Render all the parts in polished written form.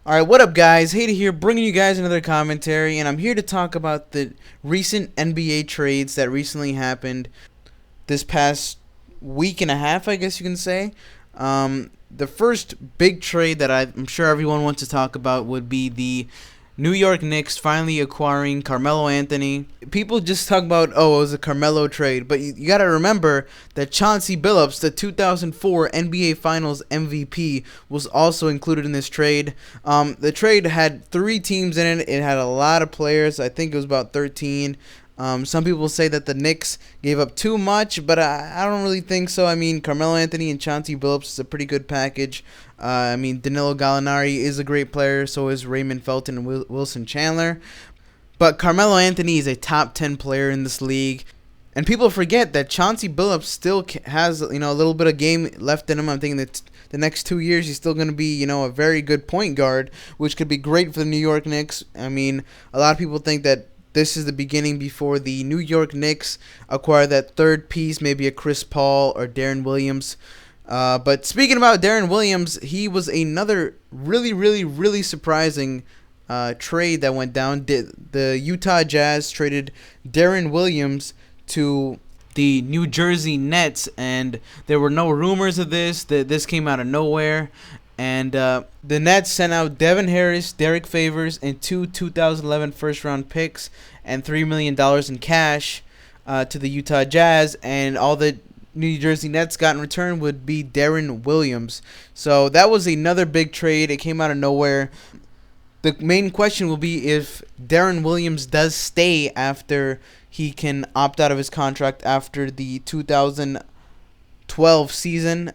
Alright, what up, guys? Hater here, bringing you guys another commentary, and I'm here to talk about the recent NBA trades that recently happened this past week and a half, I guess you can say. The first big trade that I'm sure everyone wants to talk about would be the New York Knicks finally acquiring Carmelo Anthony. People just talk about, oh, it was a Carmelo trade, but you got to remember that Chauncey Billups, the 2004 NBA Finals MVP, was also included in this trade. The trade had 3 teams in it. It had a lot of players. I think it was about 13. Some people say that the Knicks gave up too much, but I don't really think so. I mean, Carmelo Anthony and Chauncey Billups is a pretty good package. Danilo Gallinari is a great player, so is Raymond Felton and Wilson Chandler. But Carmelo Anthony is a top 10 player in this league. And people forget that Chauncey Billups still has, a little bit of game left in him. I'm thinking that the next 2 years he's still going to be, a very good point guard, which could be great for the New York Knicks. I mean, a lot of people think that this is the beginning before the New York Knicks acquire that third piece, maybe a Chris Paul or Deron Williams. But speaking about Deron Williams, he was another really surprising trade that went down. The Utah Jazz traded Deron Williams to the New Jersey Nets, and there were no rumors of this. This came out of nowhere. And the Nets sent out Devin Harris, Derek Favors, and 2 2011 first-round picks and $3 million in cash to the Utah Jazz. And all the New Jersey Nets got in return would be Deron Williams. So that was another big trade. It came out of nowhere. The main question will be if Deron Williams does stay after he can opt out of his contract after the 2012 season.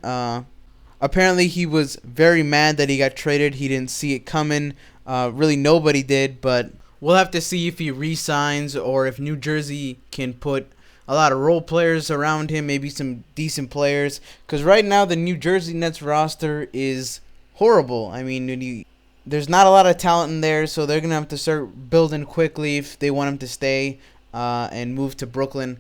Apparently, he was very mad that he got traded. He didn't see it coming. Really, nobody did. But we'll have to see if he re-signs or if New Jersey can put a lot of role players around him, maybe some decent players. Because right now, the New Jersey Nets roster is horrible. I mean, there's not a lot of talent in there, so they're going to have to start building quickly if they want him to stay and move to Brooklyn.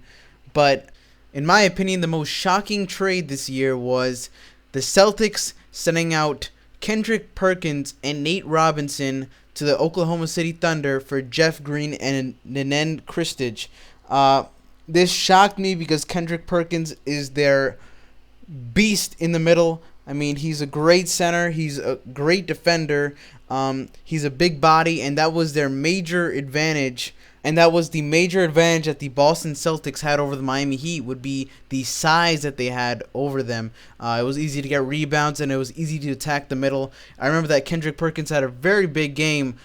But in my opinion, the most shocking trade this year was the Celtics sending out Kendrick Perkins and Nate Robinson to the Oklahoma City Thunder for Jeff Green and Nenan Kristic. This shocked me because Kendrick Perkins is their beast in the middle. I mean, he's a great center. He's a great defender. He's a big body, and that was their major advantage. And that was the major advantage that the Boston Celtics had over the Miami Heat, would be the size that they had over them. It was easy to get rebounds, and it was easy to attack the middle. I remember that Kendrick Perkins had a very big game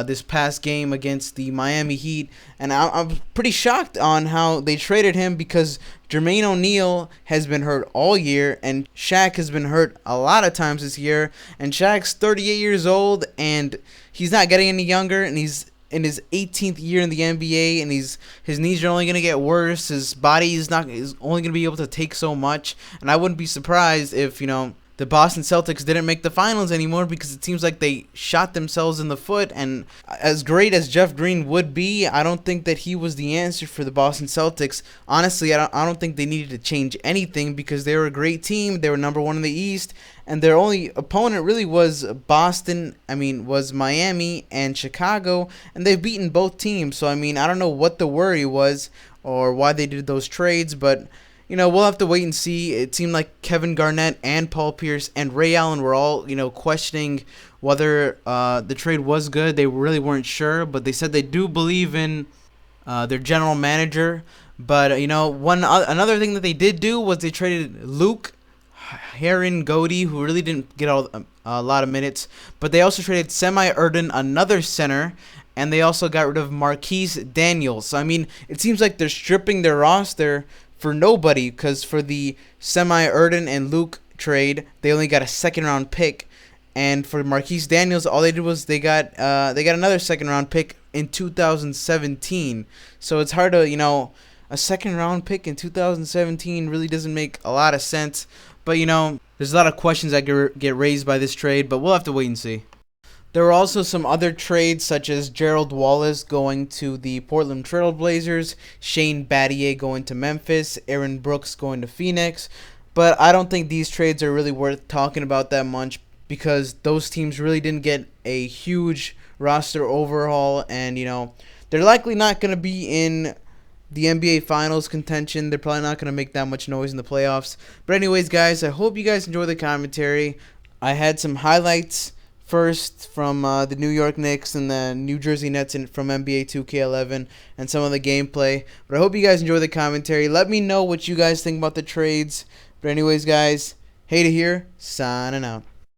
this past game against the Miami Heat, and I'm pretty shocked on how they traded him because Jermaine O'Neal has been hurt all year, and Shaq has been hurt a lot of times this year, and Shaq's 38 years old, and he's not getting any younger, and he's in his 18th year in the NBA, and his knees are only going to get worse. His body is only going to be able to take so much, and I wouldn't be surprised if, the Boston Celtics didn't make the finals anymore because it seems like they shot themselves in the foot. And as great as Jeff Green would be, I don't think that he was the answer for the Boston Celtics. Honestly, I don't think they needed to change anything because they were a great team. They were number 1 in the East, and their only opponent really was was Miami and Chicago, and they've beaten both teams. So, I don't know what the worry was or why they did those trades, but we'll have to wait and see. It seemed like Kevin Garnett and Paul Pierce and Ray Allen were all, questioning whether the trade was good. They really weren't sure, but they said they do believe in their general manager. But, another thing that they did do was they traded Luke Heron Goody, who really didn't get a lot of minutes. But they also traded Semi Erden, another center, and they also got rid of Marquise Daniels. So, it seems like they're stripping their roster for nobody, because for the Semi Erden and Luke trade, they only got a second-round pick, and for Marquise Daniels, all they did was they got another second-round pick in 2017. So it's hard to, a second-round pick in 2017 really doesn't make a lot of sense. But there's a lot of questions that get raised by this trade, but we'll have to wait and see. There were also some other trades, such as Gerald Wallace going to the Portland Trail Blazers, Shane Battier going to Memphis, Aaron Brooks going to Phoenix. But I don't think these trades are really worth talking about that much because those teams really didn't get a huge roster overhaul, and they're likely not going to be in the NBA Finals contention. They're probably not going to make that much noise in the playoffs. But anyways, guys, I hope you guys enjoy the commentary. I had some highlights first from the New York Knicks and the New Jersey Nets from NBA 2K11 and some of the gameplay. But I hope you guys enjoy the commentary. Let me know what you guys think about the trades. But anyways, guys, Hater here, signing out.